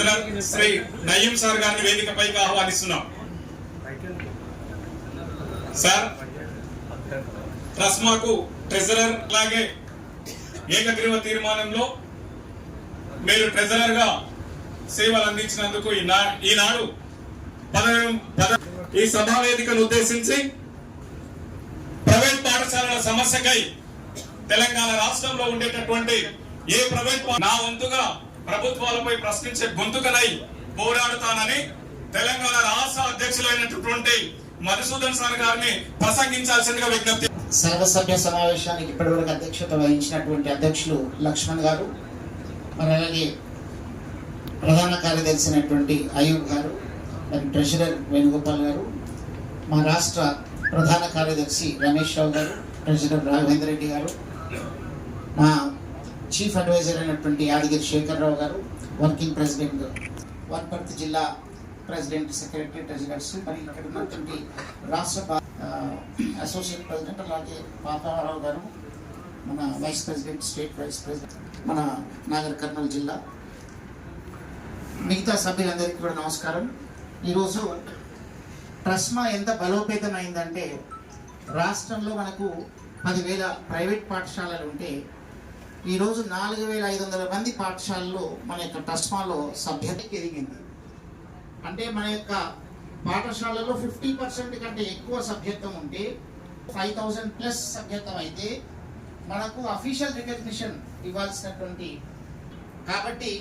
Treasurer Shri Nayeem sir గారిని వేదికపైకి ఆహ్వానిస్తున్నాం. సార్ ట్రస్మాకు ట్రెజరర్ అలాగే ఏకగ్రీవ తీర్మానంలో మీరు ట్రెజరర్ గా సేవలు అందించినందుకు ఈనాడు ఈ సభా వేదికను ఉద్దేశించి ప్రైవేట్ పాఠశాలల సమస్యకై తెలంగాణ రాష్ట్రంలో ఉండేటటువంటి ఏ ప్రైవేట్ నా వంతుగా ప్రభుత్వాలపై ప్రశ్నించే గొంతుకనై పోరాడుతానని తెలంగాణ రాష్ట్ర అధ్యక్షులైనటువంటి మధుసూదన్ సార్ గారిని ప్రసంగించాల్సిందిగా విజ్ఞప్తి. సర్వసభ్య సమావేశానికి ఇప్పటివరకు అధ్యక్షత వహించినటువంటి అధ్యక్షులు లక్ష్మణ్ గారు, మరి అలాగే ప్రధాన కార్యదర్శి అయినటువంటి అయూబ్ గారు, మరి ట్రెజరర్ వేణుగోపాల్ గారు, మా రాష్ట్ర ప్రధాన కార్యదర్శి రమేష్ రావు గారు, ట్రెజరర్ రాఘవేంద్ర రెడ్డి గారు, మా చీఫ్ అడ్వైజర్ అయినటువంటి యాదగిరి శేఖర్రావు గారు, వర్కింగ్ ప్రెసిడెంట్ వనపర్తి జిల్లా ప్రెసిడెంట్, సెక్రటరీ, ట్రెజరర్స్, మరి ఇక్కడ ఉన్నటువంటి రాష్ట్ర అసోసియేట్ ప్రెసిడెంట్ అలాగే పాపారావు గారు, మన vice president, state vice president, మన నాగర్ కర్నూలు జిల్లా మిగతా సభ్యులందరికీ కూడా నమస్కారం. ఈరోజు ట్రస్మా ఎంత బలోపేతమైందంటే రాష్ట్రంలో మనకు 10,000 ప్రైవేట్ పాఠశాలలు ఉంటే ఈరోజు 4,500 మంది పాఠశాలలో మన యొక్క ట్రస్మాలో సభ్యత ఎదిగింది. అంటే మన యొక్క పాఠశాలలో 50% కంటే ఎక్కువ సభ్యత్వం ఉంటే 5,000+ సభ్యత్వం అయితే మనకు అఫీషియల్ రికగ్నిషన్ ఇవ్వాల్సినటువంటి, కాబట్టి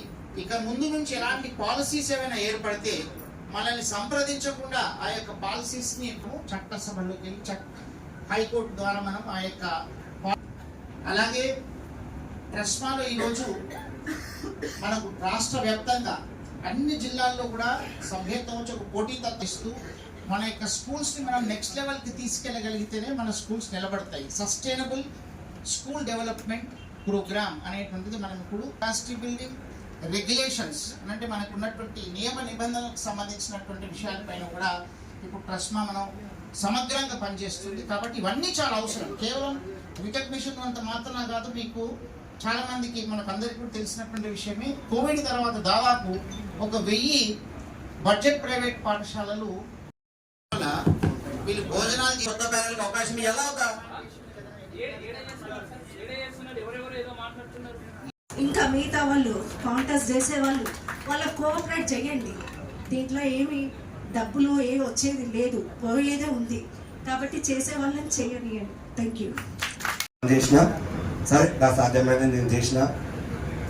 ఇక ముందు నుంచి ఎలాంటి పాలసీస్ ఏమైనా ఏర్పడితే మనల్ని సంప్రదించకుండా ఆ యొక్క పాలసీస్ని చట్టసభలోకి వెళ్ళి హైకోర్టు ద్వారా మనం ఆ యొక్క అలాగే ట్రస్మాలో ఈరోజు మనకు రాష్ట్ర వ్యాప్తంగా అన్ని జిల్లాల్లో కూడా సభ్యత్వం వచ్చి ఒక పోటీ తప్పిస్తూ మన యొక్క స్కూల్స్ని మనం నెక్స్ట్ లెవెల్కి తీసుకెళ్ళగలిగితేనే మన స్కూల్స్ నిలబడతాయి. సస్టైనబుల్ స్కూల్ డెవలప్మెంట్ ప్రోగ్రామ్ అనేటువంటిది మనం ఇప్పుడు కెపాసిటీ బిల్డింగ్ రెగ్యులేషన్స్ అంటే మనకు ఉన్నటువంటి నియమ నిబంధనలకు సంబంధించినటువంటి విషయాలపైన కూడా ఇప్పుడు ట్రస్మా మనం సమగ్రంగా పనిచేస్తుంది. కాబట్టి ఇవన్నీ చాలా అవసరం. కేవలం రికగ్నిషన్ అంత మాత్రమే కాదు, మీకు చాలా మందికి మనకందరికీ కూడా తెలిసినటువంటి విషయమే, కోవిడ్ తర్వాత దాదాపు 1,000 బడ్జెట్ ప్రైవేట్ పాఠశాలలు వీళ్ళు భోజనాలు కొత్త ప్యానెల్కి అవకాశం ఎలా అవుతా ఇంకా మిగతా వాళ్ళు కాంటెస్ట్ చేసేవాళ్ళు వాళ్ళకు కోఆపరేట్ చేయండి. దీంట్లో ఏమి డబ్బులు ఏమి వచ్చేది లేదు, పోయేదే ఉంది. కాబట్టి చేసే వాళ్ళని చేయనియండి. Thank you. చేసిన సరే నా సాధ్యమైనది నేను చేసిన.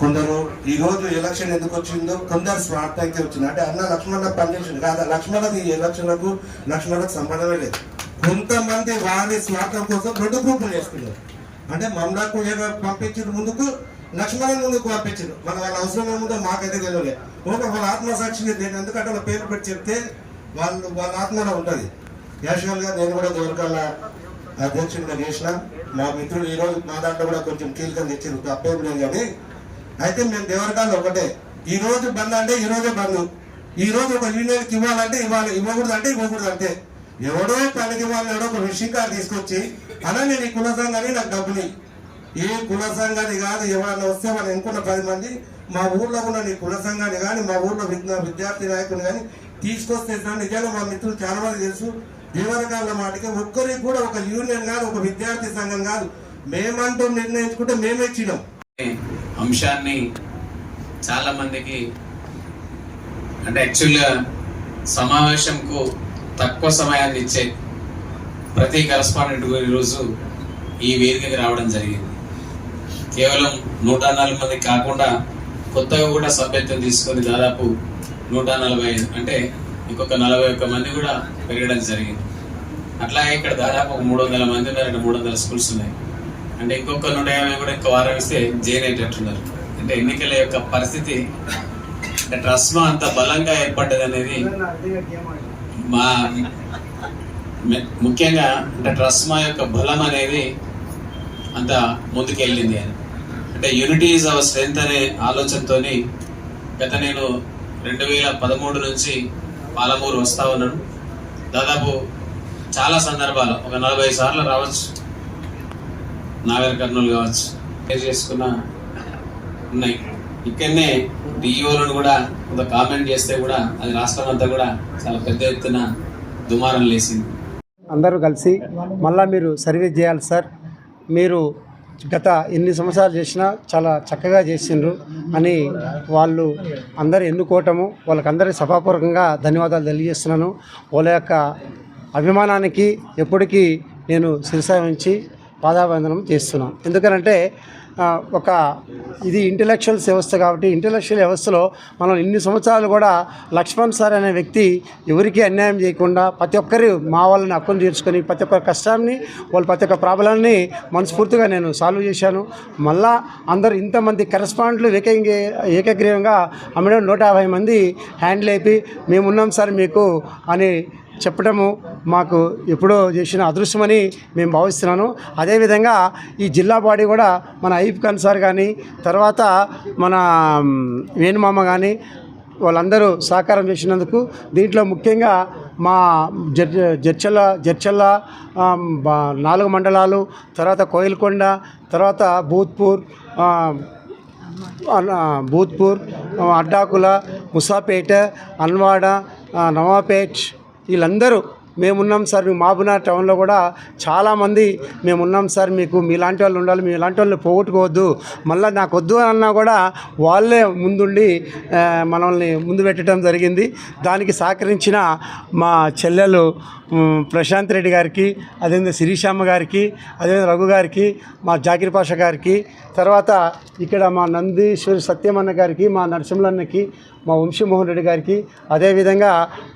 కొందరు ఈరోజు ఎలక్షన్ ఎందుకు వచ్చిందో కొందరు స్వార్థంకి వచ్చింది. అంటే అన్న లక్ష్మణ పనిచేసింది కాదా, లక్ష్మణకి ఈ ఎలక్షన్లకు లక్ష్మణకు సంబంధమే లేదు. కొంతమంది వారి స్వార్థం కోసం 2 గ్రూపులు చేస్తున్నారు. అంటే మమ్మల్ని పంపించిన ముందుకు లక్ష్మణ్ ముందుకు పంపించారు. మన వాళ్ళ అవసరం ఏముందో మాకైతే తెలియలేదు. వాళ్ళ ఆత్మసాక్షిని నేను ఎందుకంటే వాళ్ళ పేరు పెట్టి చెప్తే వాళ్ళ ఆత్మలో ఉంటుంది. యాక్చువల్గా నేను కూడా దేవరకాల అధ్యక్షుడిగా చేసిన. మా మిత్రులు ఈరోజు మా దాంట్లో కూడా కొంచెం కీలకం తెచ్చారు, తప్పేం లేదు. కానీ అయితే మేము దేవరకాల్లో ఒకటే, ఈ రోజు బంద్ అంటే ఈ రోజే బంద్, ఈ రోజు ఒక యూనియన్కి ఇవ్వాలంటే ఇవ్వాలి, ఇవ్వకూడదు అంటే ఇవ్వకూడదు అంతే. ఎవడో పనికి వాళ్ళు ఎవడో ఒక విషయం కాదు తీసుకొచ్చి అలా నేను ఈ కుల సంఘాన్ని నాకు డబ్బుని, ఏ కుల సంఘాన్ని కాదు, ఎవరన్నా వస్తే వాళ్ళు ఎన్నుకున్న 10 మంది మా ఊర్లో ఉన్న నీ కుల సంఘాన్ని కానీ మా ఊర్లో విద్యార్థి నాయకుని కానీ తీసుకొస్తే నిజంగా మా మిత్రులు చాలా మంది తెలుసు. దేవరకాల మాటకి ఒక్కరికి కూడా ఒక యూనియన్ కాదు, ఒక విద్యార్థి సంఘం కాదు, మేమంటూ నిర్ణయించుకుంటే మేమే ఇచ్చినాం అంశాన్ని. చాలా మందికి అంటే యాక్చువల్గా సమావేశంకు తక్కువ సమయాన్ని ఇచ్చే ప్రతి కరస్పాండెంట్ ఈరోజు ఈ వేదికకి రావడం జరిగింది. కేవలం 104 మంది కాకుండా కొత్తగా కూడా సభ్యత్వం తీసుకొని దాదాపు 140 అంటే ఇంకొక 41 మంది కూడా పెరగడం జరిగింది. అట్లాగే ఇక్కడ దాదాపు 300 మంది ఉన్నారు. 300 స్కూల్స్ ఉన్నాయి. అంటే ఇంకొక 150 కూడా ఇంకో వారం ఇస్తే జైన్ అయ్యేటట్టున్నారు. అంటే ఎన్నికల యొక్క పరిస్థితి అంటే ట్రస్మా అంత బలంగా ఏర్పడ్డది అనేది మా ముఖ్యంగా అంటే ట్రస్మా యొక్క బలం అనేది అంత ముందుకెళ్ళింది అని. అంటే యూనిటీ ఈజ్ అవర్ స్ట్రెంగ్త్ అనే ఆలోచనతో నేను 2013 నుంచి పాలమూరు వస్తా ఉన్నాను. దాదాపు చాలా సందర్భాలు ఒక 40 సార్లు రావచ్చు, నాగర్ కర్నూలు కావచ్చు, చేసుకున్న ఉన్నాయి. ఇక్కడనే డిఈఓలను కూడా కొంత కామెంట్ చేస్తే కూడా అది రాష్ట్రం అంతా కూడా చాలా పెద్ద ఎత్తున దుమారం లేసింది. అందరూ కలిసి మళ్ళీ మీరు సర్వీస్ చేయాలి సార్, మీరు గత ఎన్ని సంవత్సరాలు చేసినా చాలా చక్కగా చేసిండ్రు అని వాళ్ళు అందరూ ఎన్నుకోవటము, వాళ్ళకందరికీ సభాపూర్వకంగా ధన్యవాదాలు తెలియజేస్తున్నాను. వాళ్ళ యొక్క అభిమానానికి ఎప్పటికీ నేను శిరసావహించి పాదాభివందనం చేస్తున్నాను. ఎందుకనంటే ఇది ఇంటలెక్చువల్స్ వ్యవస్థ కాబట్టి ఇంటలెక్చువల్ వ్యవస్థలో మనం ఇన్ని సంవత్సరాలు కూడా లక్ష్మణ్ సార్ అనే వ్యక్తి ఎవరికీ అన్యాయం చేయకుండా ప్రతి ఒక్కరి మా వాళ్ళని హక్కును తీర్చుకొని ప్రతి ఒక్క కష్టాన్ని వాళ్ళు ప్రతి ఒక్క ప్రాబ్లాన్ని మనస్ఫూర్తిగా నేను సాల్వ్ చేశాను. మళ్ళా అందరూ ఇంతమంది కరెస్పాండెంట్లు ఏకగ్రీవంగా అమ్మడం 150 మంది హ్యాండిల్ అయిపోయి మేమున్నాం సార్ మీకు అని చెప్పడము మాకు ఎప్పుడో చేసిన అదృష్టమని మేము భావిస్తున్నాను. అదేవిధంగా ఈ జిల్లా బాడీ కూడా మన అయ్యూబ్ ఖాన్ సార్ కానీ తర్వాత మన వేణుమామ కానీ వాళ్ళందరూ సహకారం చేసినందుకు దీంట్లో ముఖ్యంగా మా జడ్చల్ల 4 మండలాలు, తర్వాత కోయిల్కొండ, తర్వాత భూత్పూర్, అడ్డాకుల, ముసాపేట, అన్వాడ, నవాపేట్ వీళ్ళందరూ మేమున్నాం సార్. మీ మహబూబ్నగర్ టౌన్లో కూడా చాలామంది మేమున్నాం సార్, మీకు మీలాంటి వాళ్ళు ఉండాలి, మీ ఇలాంటి వాళ్ళని పోగొట్టుకోవద్దు, మళ్ళీ నాకు వద్దు అన్నా కూడా వాళ్ళే ముందుండి మనల్ని ముందు పెట్టడం జరిగింది. దానికి సహకరించిన మా చెల్లెలు ప్రశాంత్ రెడ్డి గారికి, అదేవిధంగా శిరీషమ్మ గారికి, అదేవిధంగా రఘు గారికి, మా జాకిర్ పాషా గారికి, తర్వాత ఇక్కడ మా నందీశ్వరి సత్యమన్న గారికి, మా నరసింహన్నకి, మా వంశీమోహన్ రెడ్డి గారికి, అదేవిధంగా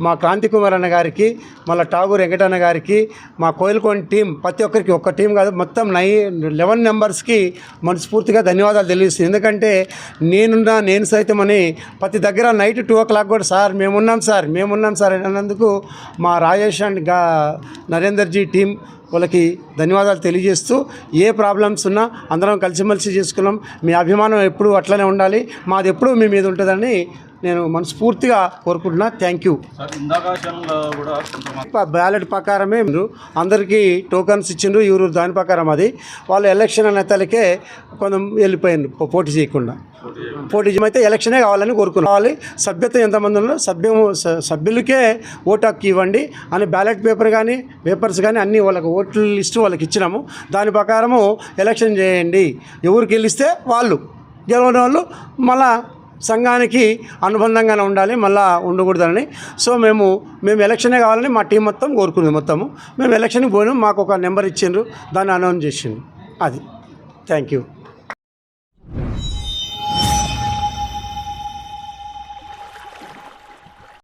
మా క్రాంతి కుమార్ అన్న గారికి, మళ్ళీ టాగూర్ వెంకటన్న గారికి, మా కోయిల్కొండ టీం ప్రతి ఒక్కరికి, ఒక్క టీం కాదు మొత్తం 11 మెంబర్స్కి మనస్ఫూర్తిగా ధన్యవాదాలు తెలియజేస్తుంది. ఎందుకంటే నేను సైతం అని ప్రతి దగ్గర నైట్ 2 o'clock కూడా సార్ మేమున్నాం సార్ అన్నందుకు మా రాజేష్ అండ్ నరేందర్జీ టీం వాళ్ళకి ధన్యవాదాలు తెలియజేస్తూ, ఏ ప్రాబ్లమ్స్ ఉన్నా అందరం కలిసిమెలిసి చేసుకున్నాం. మీ అభిమానం ఎప్పుడు అట్లనే ఉండాలి, మాది ఎప్పుడు మీ మీద ఉంటుందని నేను మనస్ఫూర్తిగా కోరుకుంటున్నా. Thank you. బ్యాలెట్ ప్రకారమే అందరికీ టోకన్స్ ఇచ్చిండ్రు, ఎవరు దాని ప్రకారం అది వాళ్ళు ఎలక్షన్ అనేతలకే కొంచెం వెళ్ళిపోయింది పోటీ చేయకుండా. పోటీ అయితే ఎలక్షనే కావాలని కోరుకున్నాం. సభ్యత్వం ఎంతమంది ఉన్నా సభ్యులకే ఓటు హక్కు ఇవ్వండి అని బ్యాలెట్ పేపర్స్ కానీ అన్నీ వాళ్ళకి ఓట్ల లిస్టు వాళ్ళకి ఇచ్చినాము. దాని ప్రకారము ఎలక్షన్ చేయండి, ఎవరికి గెలిస్తే వాళ్ళు, గెలవని వాళ్ళు మళ్ళా సంఘానికి అనుబంధంగానే ఉండాలి, మళ్ళీ ఉండకూడదని. సో మేము ఎలక్షనే కావాలని మా టీం మొత్తం కోరుకుంది. మేము ఎలక్షన్కి పోయినాం, మాకు ఒక నెంబర్ ఇచ్చిండ్రు, దాన్ని అనౌన్స్ చేసిండ్రు. అది థ్యాంక్ యూ.